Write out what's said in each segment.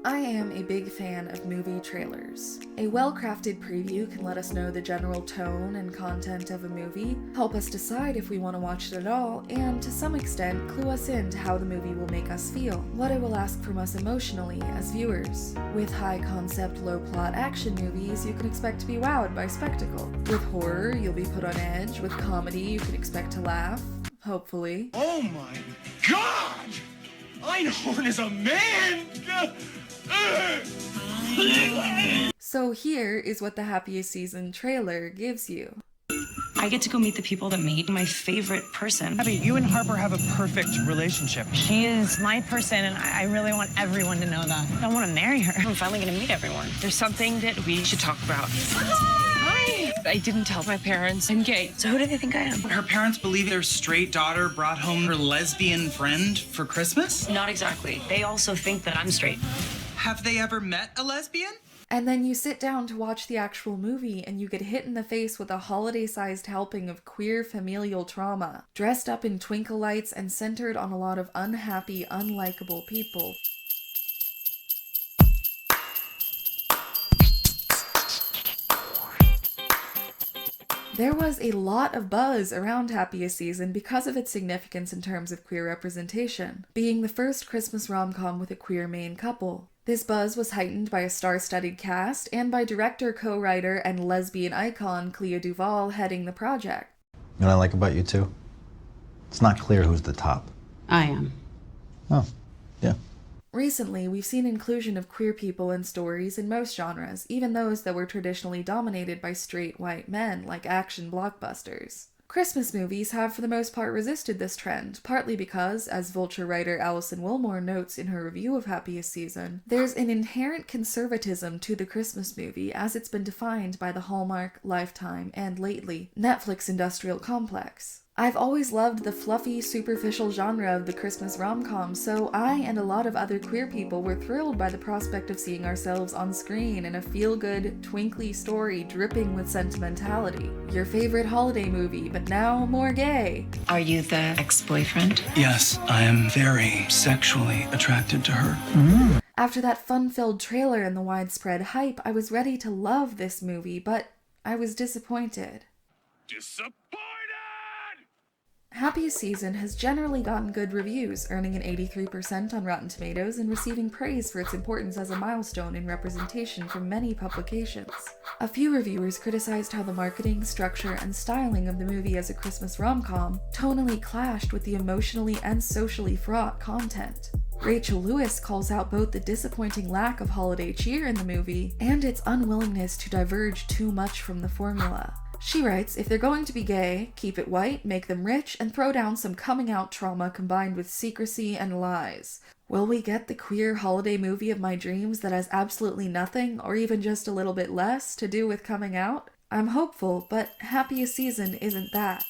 I am a big fan of movie trailers. A well-crafted preview can let us know the general tone and content of a movie, help us decide if we want to watch it at all, and to some extent clue us in to how the movie will make us feel, what it will ask from us emotionally as viewers. With high-concept, low-plot action movies, you can expect to be wowed by spectacle. With horror, you'll be put on edge. With comedy, you can expect to laugh. Hopefully. Oh my God! Einhorn is a man! So here is what the Happiest Season trailer gives you. I get to go meet the people that made my favorite person. Abby, you and Harper have a perfect relationship. She is my person, and I really want everyone to know that. I want to marry her. I'm finally gonna meet everyone. There's something that we should talk about. Hi! I didn't tell my parents I'm gay. So who do they think I am? Her parents believe their straight daughter brought home her lesbian friend for Christmas? Not exactly. They also think that I'm straight. Have they ever met a lesbian? And then you sit down to watch the actual movie and you get hit in the face with a holiday-sized helping of queer familial trauma, dressed up in twinkle lights and centered on a lot of unhappy, unlikable people. There was a lot of buzz around Happiest Season because of its significance in terms of queer representation, being the first Christmas rom-com with a queer main couple. This buzz was heightened by a star-studded cast and by director, co-writer, and lesbian icon Clea Duvall heading the project. You know what I like about you two? It's not clear who's the top. I am. Oh, yeah. Recently, we've seen inclusion of queer people in stories in most genres, even those that were traditionally dominated by straight white men, like action blockbusters. Christmas movies have for the most part resisted this trend, partly because, as Vulture writer Alison Wilmore notes in her review of Happiest Season, there's an inherent conservatism to the Christmas movie as it's been defined by the Hallmark, Lifetime, and lately, Netflix industrial complex. I've always loved the fluffy, superficial genre of the Christmas rom-com, so I and a lot of other queer people were thrilled by the prospect of seeing ourselves on screen in a feel-good, twinkly story dripping with sentimentality. Your favorite holiday movie, but now more gay. Are you the ex-boyfriend? Yes, I am very sexually attracted to her. After that fun-filled trailer and the widespread hype, I was ready to love this movie, but I was disappointed. Disappointed! Happiest Season has generally gotten good reviews, earning an 83% on Rotten Tomatoes and receiving praise for its importance as a milestone in representation from many publications. A few reviewers criticized how the marketing, structure, and styling of the movie as a Christmas rom-com tonally clashed with the emotionally and socially fraught content. Rachel Lewis calls out both the disappointing lack of holiday cheer in the movie and its unwillingness to diverge too much from the formula. She writes, if they're going to be gay, keep it white, make them rich, and throw down some coming-out trauma combined with secrecy and lies. Will we get the queer holiday movie of my dreams that has absolutely nothing, or even just a little bit less, to do with coming out? I'm hopeful, but Happiest Season isn't that.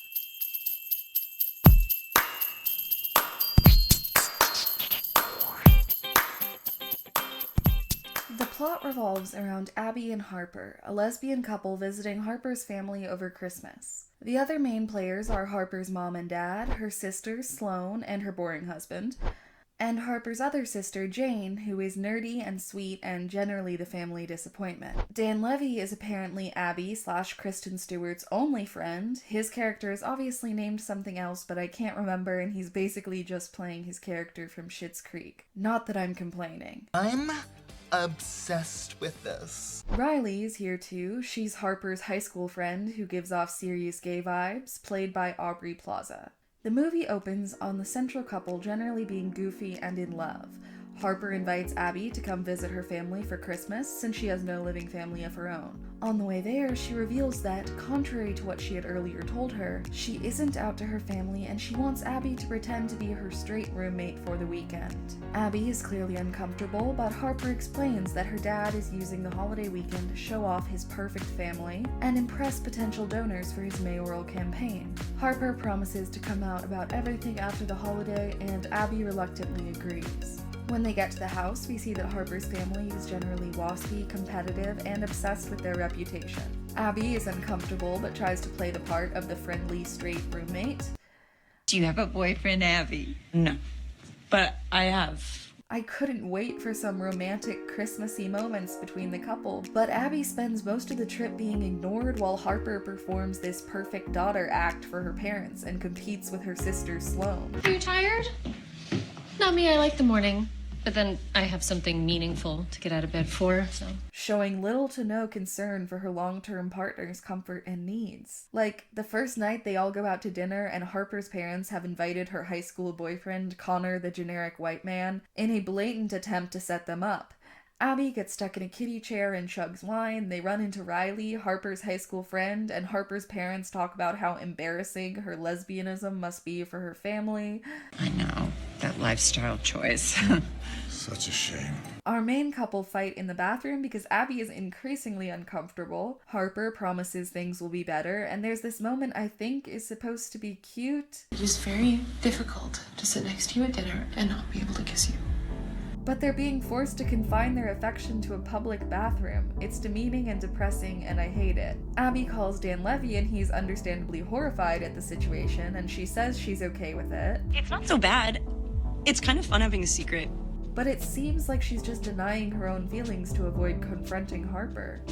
The plot revolves around Abby and Harper, a lesbian couple visiting Harper's family over Christmas. The other main players are Harper's mom and dad, her sister, Sloane, and her boring husband, and Harper's other sister, Jane, who is nerdy and sweet and generally the family disappointment. Dan Levy is apparently Abby/Kristen Stewart's only friend. His character is obviously named something else, but I can't remember, and he's basically just playing his character from Schitt's Creek. Not that I'm complaining. I'm obsessed with this. Riley is here too. She's Harper's high school friend who gives off serious gay vibes, played by Aubrey Plaza. The movie opens on the central couple generally being goofy and in love. Harper invites Abby to come visit her family for Christmas since she has no living family of her own. On the way there, she reveals that, contrary to what she had earlier told her, she isn't out to her family and she wants Abby to pretend to be her straight roommate for the weekend. Abby is clearly uncomfortable, but Harper explains that her dad is using the holiday weekend to show off his perfect family and impress potential donors for his mayoral campaign. Harper promises to come out about everything after the holiday, and Abby reluctantly agrees. When they get to the house, we see that Harper's family is generally waspy, competitive, and obsessed with their reputation. Abby is uncomfortable but tries to play the part of the friendly, straight roommate. Do you have a boyfriend, Abby? No. But I have. I couldn't wait for some romantic Christmassy moments between the couple, but Abby spends most of the trip being ignored while Harper performs this perfect daughter act for her parents and competes with her sister Sloane. Are you tired? Not me, I like the morning. But then I have something meaningful to get out of bed for, so. Showing little to no concern for her long-term partner's comfort and needs. Like, the first night they all go out to dinner and Harper's parents have invited her high school boyfriend, Connor the generic white man, in a blatant attempt to set them up. Abby gets stuck in a kiddie chair and chugs wine. They run into Riley, Harper's high school friend, and Harper's parents talk about how embarrassing her lesbianism must be for her family. I know, that lifestyle choice. Such a shame. Our main couple fight in the bathroom because Abby is increasingly uncomfortable. Harper promises things will be better, and there's this moment I think is supposed to be cute. It is very difficult to sit next to you at dinner and not be able to kiss you. But they're being forced to confine their affection to a public bathroom. It's demeaning and depressing, and I hate it. Abby calls Dan Levy, and he's understandably horrified at the situation, and she says she's okay with it. It's not so bad. It's kind of fun having a secret. But it seems like she's just denying her own feelings to avoid confronting Harper.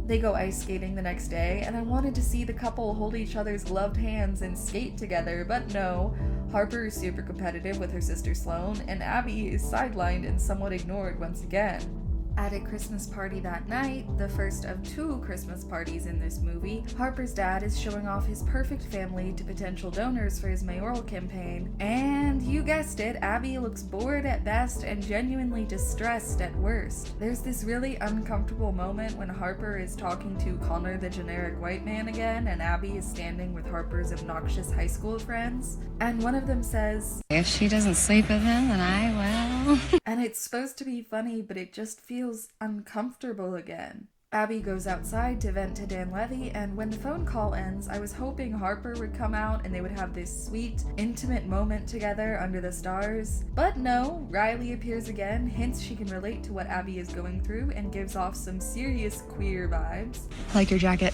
They go ice skating the next day, and I wanted to see the couple hold each other's gloved hands and skate together, but no. Harper is super competitive with her sister Sloane, and Abby is sidelined and somewhat ignored once again. At a Christmas party that night, the first of 2 Christmas parties in this movie, Harper's dad is showing off his perfect family to potential donors for his mayoral campaign, and you guessed it, Abby looks bored at best and genuinely distressed at worst. There's this really uncomfortable moment when Harper is talking to Connor the generic white man again, and Abby is standing with Harper's obnoxious high school friends, and one of them says, If she doesn't sleep with him, then I will. and it's supposed to be funny, but it just feels uncomfortable again. Abby goes outside to vent to Dan Levy, and when the phone call ends, I was hoping Harper would come out and they would have this sweet, intimate moment together under the stars. But no, Riley appears again, hints she can relate to what Abby is going through, and gives off some serious queer vibes. Like your jacket.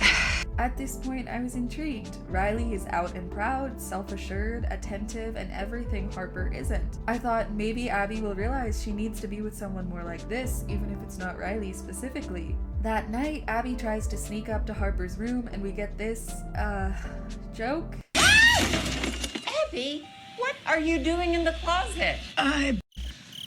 At this point, I was intrigued. Riley is out and proud, self-assured, attentive, and everything Harper isn't. I thought maybe Abby will realize she needs to be with someone more like this, even if it's not Riley specifically. That night, Abby tries to sneak up to Harper's room, and we get this, joke. Abby, what are you doing in the closet?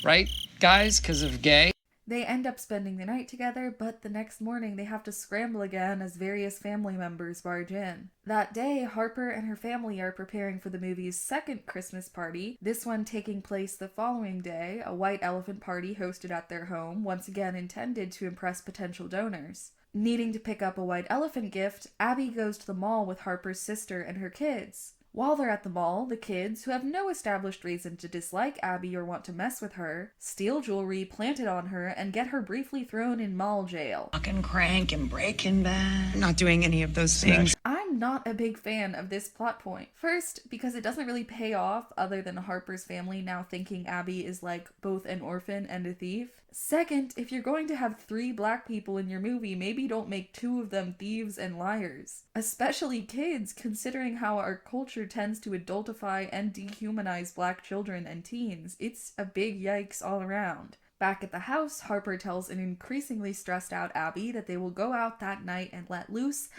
Right, guys, because of gay? They end up spending the night together, but the next morning they have to scramble again as various family members barge in. That day, Harper and her family are preparing for the movie's second Christmas party, this one taking place the following day, a white elephant party hosted at their home, once again intended to impress potential donors. Needing to pick up a white elephant gift, Abby goes to the mall with Harper's sister and her kids. While they're at the mall, the kids, who have no established reason to dislike Abby or want to mess with her, steal jewelry planted on her and get her briefly thrown in mall jail. Fucking crank and Breaking Bad. Not doing any of those things. I'm not a big fan of this plot point. First, because it doesn't really pay off other than Harper's family now thinking Abby is like both an orphan and a thief. Second, if you're going to have 3 black people in your movie, maybe don't make 2 of them thieves and liars. Especially kids, considering how our culture tends to adultify and dehumanize black children and teens. It's a big yikes all around. Back at the house, Harper tells an increasingly stressed out Abby that they will go out that night and let loose,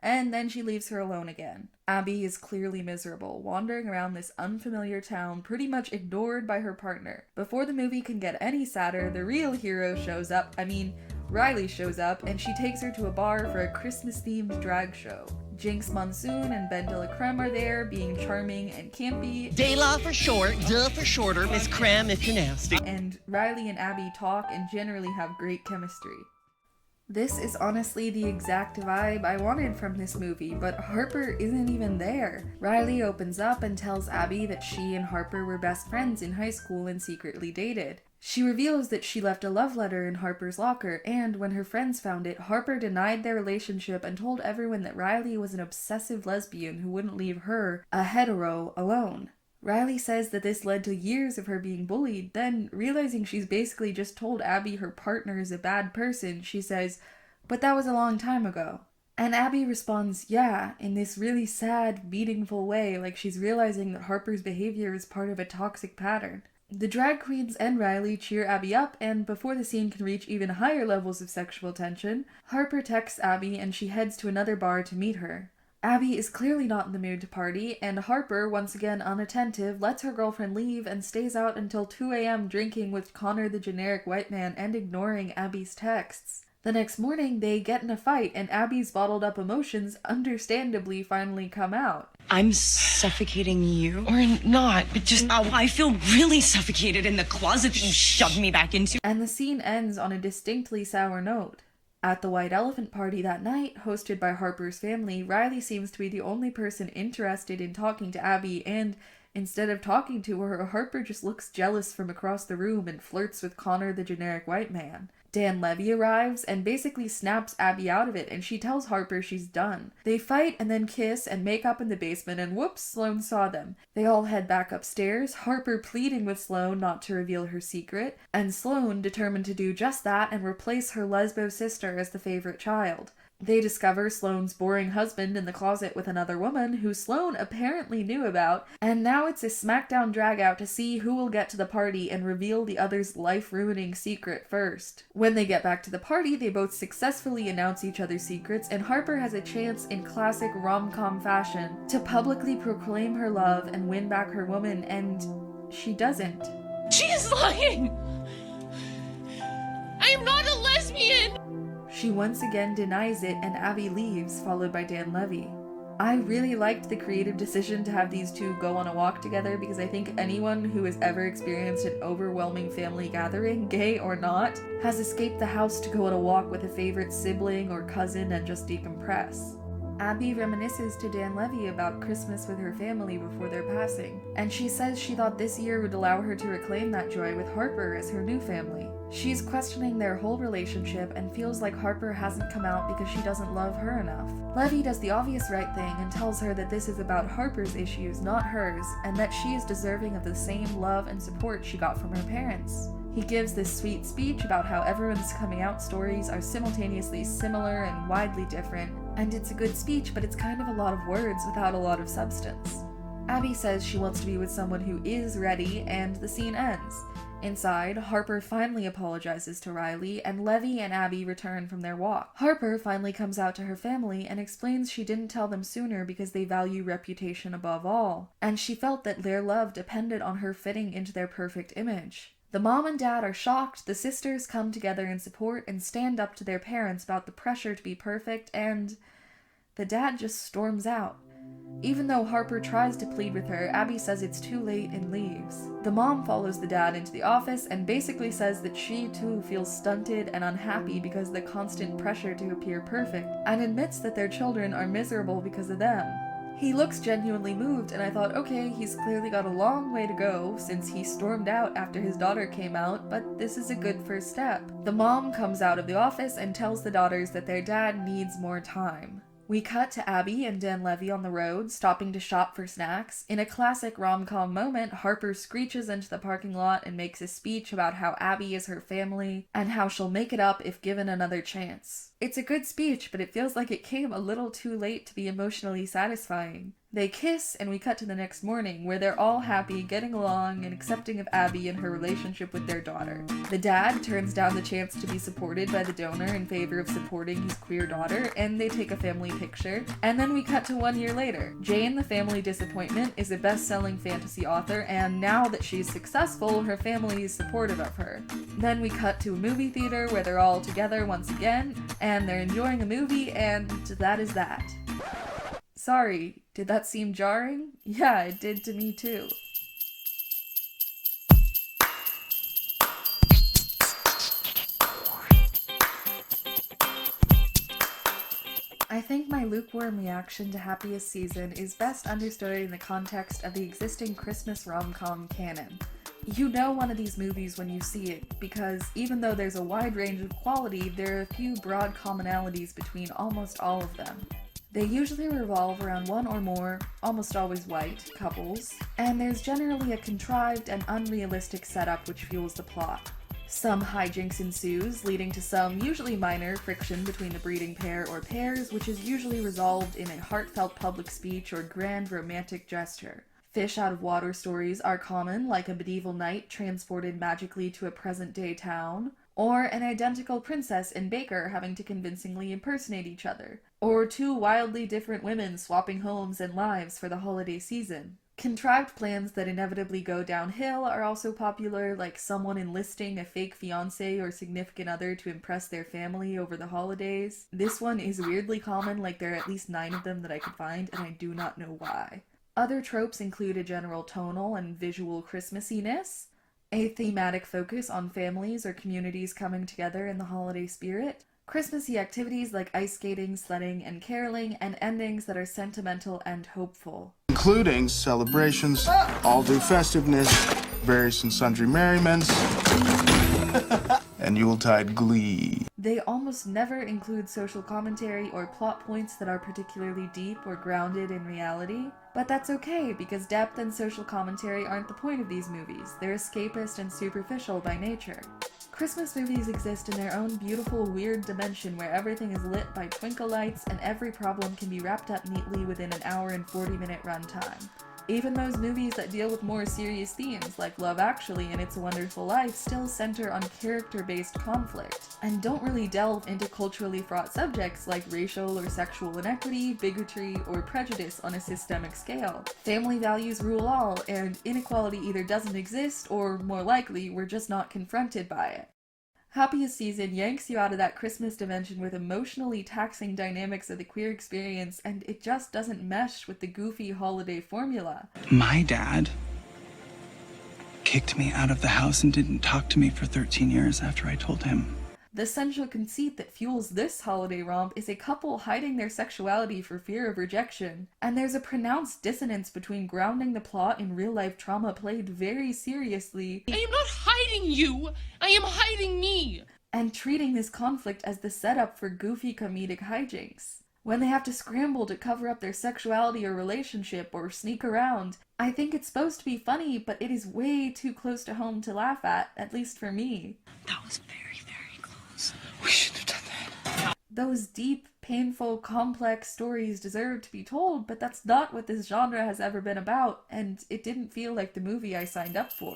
and then she leaves her alone again. Abby is clearly miserable, wandering around this unfamiliar town, pretty much ignored by her partner. Before the movie can get any sadder, the real hero shows up. Riley shows up, and she takes her to a bar for a Christmas-themed drag show. Jinx Monsoon and Ben de la Creme are there, being charming and campy. De la for short, duh for shorter, Miss Creme if you're nasty. And Riley and Abby talk and generally have great chemistry. This is honestly the exact vibe I wanted from this movie, but Harper isn't even there. Riley opens up and tells Abby that she and Harper were best friends in high school and secretly dated. She reveals that she left a love letter in Harper's locker, and when her friends found it, Harper denied their relationship and told everyone that Riley was an obsessive lesbian who wouldn't leave her, a hetero, alone. Riley says that this led to years of her being bullied, then, realizing she's basically just told Abby her partner is a bad person, she says, "But that was a long time ago." And Abby responds, "Yeah," in this really sad, meaningful way, like she's realizing that Harper's behavior is part of a toxic pattern. The drag queens and Riley cheer Abby up, and before the scene can reach even higher levels of sexual tension, Harper texts Abby and she heads to another bar to meet her. Abby is clearly not in the mood to party, and Harper, once again unattentive, lets her girlfriend leave and stays out until 2 a.m. drinking with Connor the generic white man and ignoring Abby's texts. The next morning, they get in a fight, and Abby's bottled up emotions understandably finally come out. I'm suffocating you. Or not, but just... Oh, I feel really suffocated in the closet that you shoved me back into. And the scene ends on a distinctly sour note. At the White Elephant party that night, hosted by Harper's family, Riley seems to be the only person interested in talking to Abby, and instead of talking to her, Harper just looks jealous from across the room and flirts with Connor the generic white man. Dan Levy arrives and basically snaps Abby out of it, and she tells Harper she's done. They fight and then kiss and make up in the basement, and whoops, Sloane saw them. They all head back upstairs, Harper pleading with Sloane not to reveal her secret, and Sloane determined to do just that and replace her lesbo sister as the favorite child. They discover Sloane's boring husband in the closet with another woman who Sloane apparently knew about, and now it's a smackdown dragout to see who will get to the party and reveal the other's life-ruining secret first. When they get back to the party, they both successfully announce each other's secrets, and Harper has a chance in classic rom-com fashion to publicly proclaim her love and win back her woman, and she doesn't. She is lying! I am not a lesbian! She once again denies it, and Abby leaves, followed by Dan Levy. I really liked the creative decision to have these two go on a walk together, because I think anyone who has ever experienced an overwhelming family gathering, gay or not, has escaped the house to go on a walk with a favorite sibling or cousin and just decompress. Abby reminisces to Dan Levy about Christmas with her family before their passing, and she says she thought this year would allow her to reclaim that joy with Harper as her new family. She's questioning their whole relationship and feels like Harper hasn't come out because she doesn't love her enough. Levy does the obvious right thing and tells her that this is about Harper's issues, not hers, and that she is deserving of the same love and support she got from her parents. He gives this sweet speech about how everyone's coming out stories are simultaneously similar and widely different, and it's a good speech, but it's kind of a lot of words without a lot of substance. Abby says she wants to be with someone who is ready, and the scene ends. Inside, Harper finally apologizes to Riley, and Levy and Abby return from their walk. Harper finally comes out to her family and explains she didn't tell them sooner because they value reputation above all, and she felt that their love depended on her fitting into their perfect image. The mom and dad are shocked, the sisters come together in support and stand up to their parents about the pressure to be perfect, and the dad just storms out. Even though Harper tries to plead with her, Abby says it's too late and leaves. The mom follows the dad into the office and basically says that she too feels stunted and unhappy because of the constant pressure to appear perfect, and admits that their children are miserable because of them. He looks genuinely moved, and I thought, okay, he's clearly got a long way to go since he stormed out after his daughter came out, but this is a good first step. The mom comes out of the office and tells the daughters that their dad needs more time. We cut to Abby and Dan Levy on the road, stopping to shop for snacks. In a classic rom-com moment, Harper screeches into the parking lot and makes a speech about how Abby is her family and how she'll make it up if given another chance. It's a good speech, but it feels like it came a little too late to be emotionally satisfying. They kiss, and we cut to the next morning, where they're all happy, getting along, and accepting of Abby and her relationship with their daughter. The dad turns down the chance to be supported by the donor in favor of supporting his queer daughter, and they take a family picture. And then we cut to 1 year later. Jane, the family disappointment, is a best-selling fantasy author, and now that she's successful, her family is supportive of her. Then we cut to a movie theater where they're all together once again, and they're enjoying a movie, and that is that. Sorry, did that seem jarring? Yeah, it did to me too. I think my lukewarm reaction to Happiest season is best understood in the context of the existing Christmas rom-com canon. You know one of these movies when you see it, because even though there's a wide range of quality, there are a few broad commonalities between almost all of them. They usually revolve around one or more, almost always white, couples, and there's generally a contrived and unrealistic setup which fuels the plot. Some hijinks ensues, leading to some, usually minor, friction between the breeding pair or pairs, which is usually resolved in a heartfelt public speech or grand romantic gesture. Fish out of water stories are common, like a medieval knight transported magically to a present-day town, or an identical princess and baker having to convincingly impersonate each other, or two wildly different women swapping homes and lives for the holiday season. Contrived plans that inevitably go downhill are also popular, like someone enlisting a fake fiancé or significant other to impress their family over the holidays. This one is weirdly common, like there are at least 9 of them that I could find, and I do not know why. Other tropes include a general tonal and visual Christmassiness, a thematic focus on families or communities coming together in the holiday spirit, Christmassy activities like ice skating, sledding, and caroling, and endings that are sentimental and hopeful. Including celebrations, all-day festiveness, various and sundry merriments, and Yuletide glee. They almost never include social commentary or plot points that are particularly deep or grounded in reality. But that's okay, because depth and social commentary aren't the point of these movies. They're escapist and superficial by nature. Christmas movies exist in their own beautiful, weird dimension where everything is lit by twinkle lights and every problem can be wrapped up neatly within an hour and 40-minute runtime. Even those movies that deal with more serious themes, like Love Actually and It's a Wonderful Life, still center on character-based conflict, and don't really delve into culturally fraught subjects like racial or sexual inequity, bigotry, or prejudice on a systemic scale. Family values rule all, and inequality either doesn't exist, or more likely, we're just not confronted by it. Happiest Season yanks you out of that Christmas dimension with emotionally taxing dynamics of the queer experience, and it just doesn't mesh with the goofy holiday formula. My dad kicked me out of the house and didn't talk to me for 13 years after I told him. The central conceit that fuels this holiday romp is a couple hiding their sexuality for fear of rejection, and there's a pronounced dissonance between grounding the plot in real-life trauma played very seriously, I am not hiding you! I am hiding me! and treating this conflict as the setup for goofy comedic hijinks. When they have to scramble to cover up their sexuality or relationship or sneak around, I think it's supposed to be funny, but it is way too close to home to laugh at least for me. That was very, very close. We shouldn't have done that. Those deep, painful, complex stories deserve to be told, but that's not what this genre has ever been about, and it didn't feel like the movie I signed up for.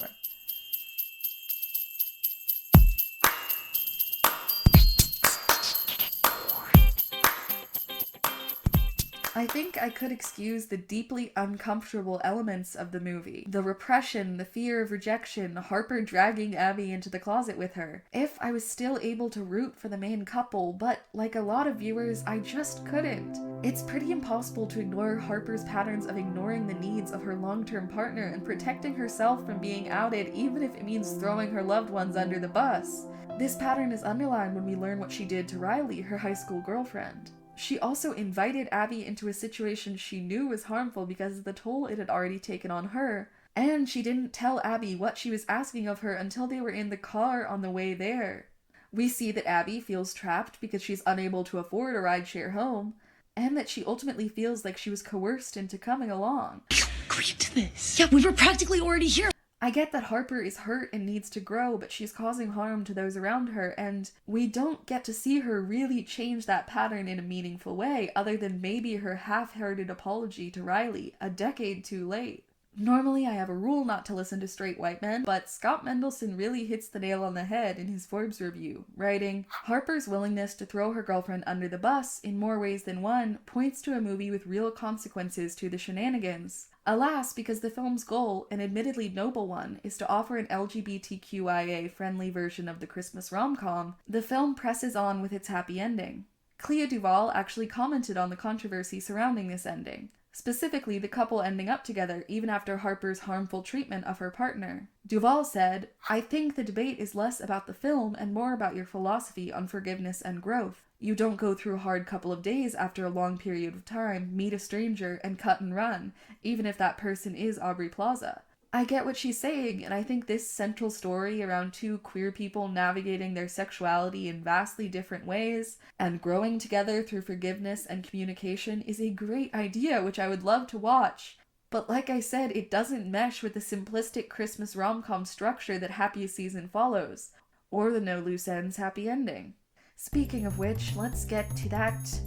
I think I could excuse the deeply uncomfortable elements of the movie. The repression, the fear of rejection, Harper dragging Abby into the closet with her, if I was still able to root for the main couple, but like a lot of viewers, I just couldn't. It's pretty impossible to ignore Harper's patterns of ignoring the needs of her long-term partner and protecting herself from being outed, even if it means throwing her loved ones under the bus. This pattern is underlined when we learn what she did to Riley, her high school girlfriend. She also invited Abby into a situation she knew was harmful because of the toll it had already taken on her, and she didn't tell Abby what she was asking of her until they were in the car on the way there. We see that Abby feels trapped because she's unable to afford a rideshare home, and that she ultimately feels like she was coerced into coming along. You agreed to this. Yeah, we were practically already here. I get that Harper is hurt and needs to grow, but she's causing harm to those around her, and we don't get to see her really change that pattern in a meaningful way, other than maybe her half-hearted apology to Riley, a decade too late. Normally I have a rule not to listen to straight white men, but Scott Mendelsohn really hits the nail on the head in his Forbes review, writing, Harper's willingness to throw her girlfriend under the bus, in more ways than one, points to a movie with real consequences to the shenanigans. Alas, because the film's goal, an admittedly noble one, is to offer an LGBTQIA-friendly version of the Christmas rom-com, the film presses on with its happy ending. Clea Duvall actually commented on the controversy surrounding this ending, specifically the couple ending up together even after Harper's harmful treatment of her partner. Duvall said, I think the debate is less about the film and more about your philosophy on forgiveness and growth. You don't go through a hard couple of days after a long period of time, meet a stranger, and cut and run, even if that person is Aubrey Plaza. I get what she's saying, and I think this central story around two queer people navigating their sexuality in vastly different ways, and growing together through forgiveness and communication is a great idea, which I would love to watch. But like I said, it doesn't mesh with the simplistic Christmas rom-com structure that Happiest Season follows, or the no loose ends happy ending. Speaking of which, let's get to that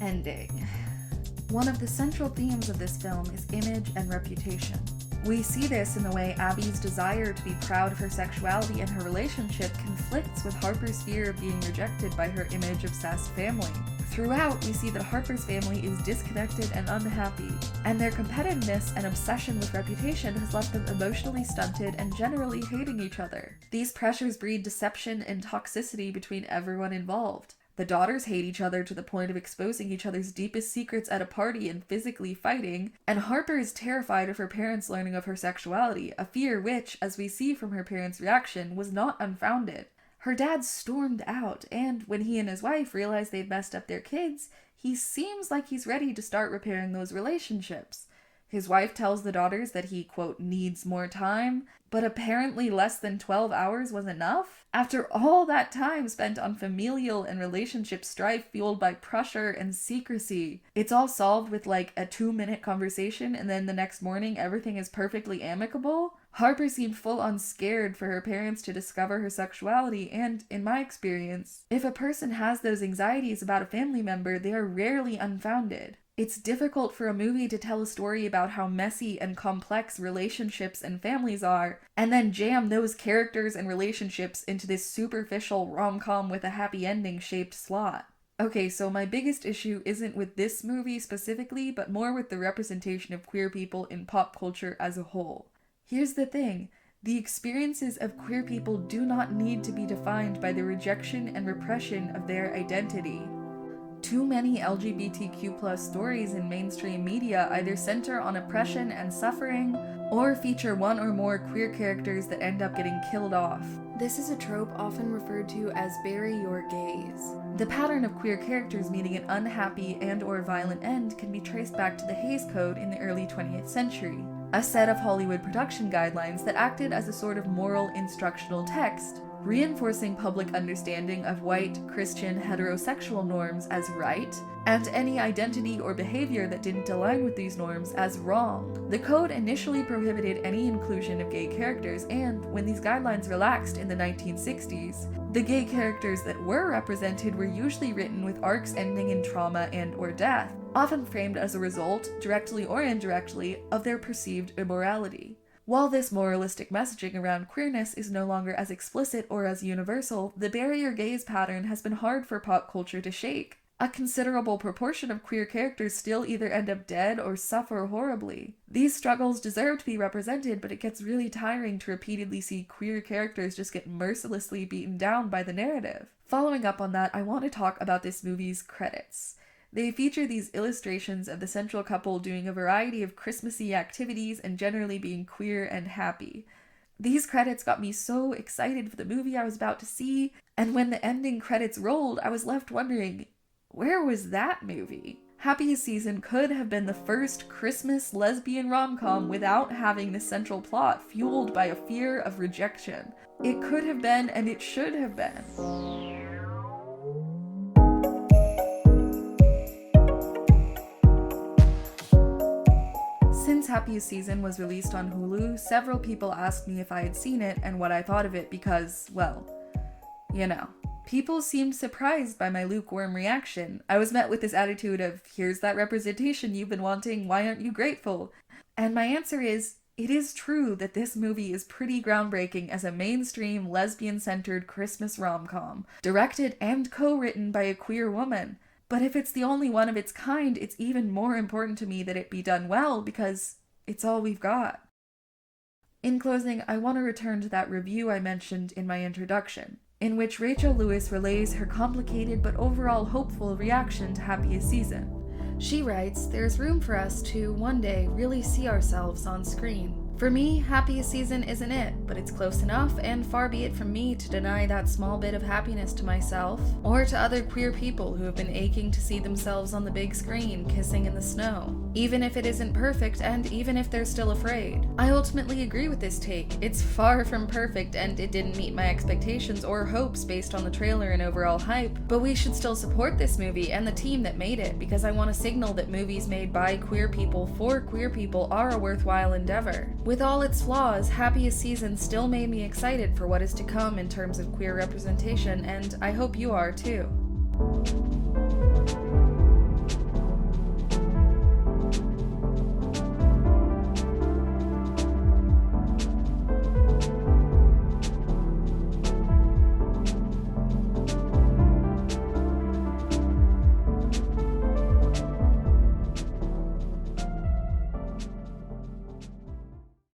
ending. One of the central themes of this film is image and reputation. We see this in the way Abby's desire to be proud of her sexuality and her relationship conflicts with Harper's fear of being rejected by her image-obsessed family. Throughout, we see that Harper's family is disconnected and unhappy, and their competitiveness and obsession with reputation has left them emotionally stunted and generally hating each other. These pressures breed deception and toxicity between everyone involved. The daughters hate each other to the point of exposing each other's deepest secrets at a party and physically fighting, and Harper is terrified of her parents learning of her sexuality, a fear which, as we see from her parents' reaction, was not unfounded. Her dad stormed out, and when he and his wife realize they've messed up their kids, he seems like he's ready to start repairing those relationships. His wife tells the daughters that he, quote, needs more time, but apparently less than 12 hours was enough? After all that time spent on familial and relationship strife fueled by pressure and secrecy, it's all solved with like a 2-minute conversation and then the next morning everything is perfectly amicable? Harper seemed full on scared for her parents to discover her sexuality, and, in my experience, if a person has those anxieties about a family member, they are rarely unfounded. It's difficult for a movie to tell a story about how messy and complex relationships and families are, and then jam those characters and relationships into this superficial rom-com with a happy ending shaped slot. Okay, so my biggest issue isn't with this movie specifically, but more with the representation of queer people in pop culture as a whole. Here's the thing. The experiences of queer people do not need to be defined by the rejection and repression of their identity. Too many LGBTQ+ stories in mainstream media either center on oppression and suffering, or feature one or more queer characters that end up getting killed off. This is a trope often referred to as bury your gays. The pattern of queer characters meeting an unhappy and/or violent end can be traced back to the Hays Code in the early 20th century, a set of Hollywood production guidelines that acted as a sort of moral instructional text, reinforcing public understanding of white, Christian, heterosexual norms as right, and any identity or behavior that didn't align with these norms as wrong. The code initially prohibited any inclusion of gay characters, and when these guidelines relaxed in the 1960s, the gay characters that were represented were usually written with arcs ending in trauma and/or death, often framed as a result, directly or indirectly, of their perceived immorality. While this moralistic messaging around queerness is no longer as explicit or as universal, the bury your gays pattern has been hard for pop culture to shake. A considerable proportion of queer characters still either end up dead or suffer horribly. These struggles deserve to be represented, but it gets really tiring to repeatedly see queer characters just get mercilessly beaten down by the narrative. Following up on that, I want to talk about this movie's credits. They feature these illustrations of the central couple doing a variety of Christmassy activities and generally being queer and happy. These credits got me so excited for the movie I was about to see, and when the ending credits rolled, I was left wondering, where was that movie? Happiest Season could have been the first Christmas lesbian rom-com without having the central plot fueled by a fear of rejection. It could have been, and it should have been. Since Happiest Season was released on Hulu, several people asked me if I had seen it and what I thought of it because, well, you know. People seemed surprised by my lukewarm reaction. I was met with this attitude of, here's that representation you've been wanting, why aren't you grateful? And my answer is, it is true that this movie is pretty groundbreaking as a mainstream, lesbian-centered Christmas rom-com, directed and co-written by a queer woman. But if it's the only one of its kind, it's even more important to me that it be done well because it's all we've got. In closing, I want to return to that review I mentioned in my introduction, in which Rachel Lewis relays her complicated but overall hopeful reaction to Happiest Season. She writes, "There's room for us to, one day, really see ourselves on screen. For me, Happiest Season isn't it, but it's close enough, and far be it from me to deny that small bit of happiness to myself, or to other queer people who have been aching to see themselves on the big screen, kissing in the snow. Even if it isn't perfect, and even if they're still afraid. I ultimately agree with this take. It's far from perfect, and it didn't meet my expectations or hopes based on the trailer and overall hype, but we should still support this movie and the team that made it, because I want to signal that movies made by queer people for queer people are a worthwhile endeavor. With all its flaws, Happiest Season still made me excited for what is to come in terms of queer representation, and I hope you are too."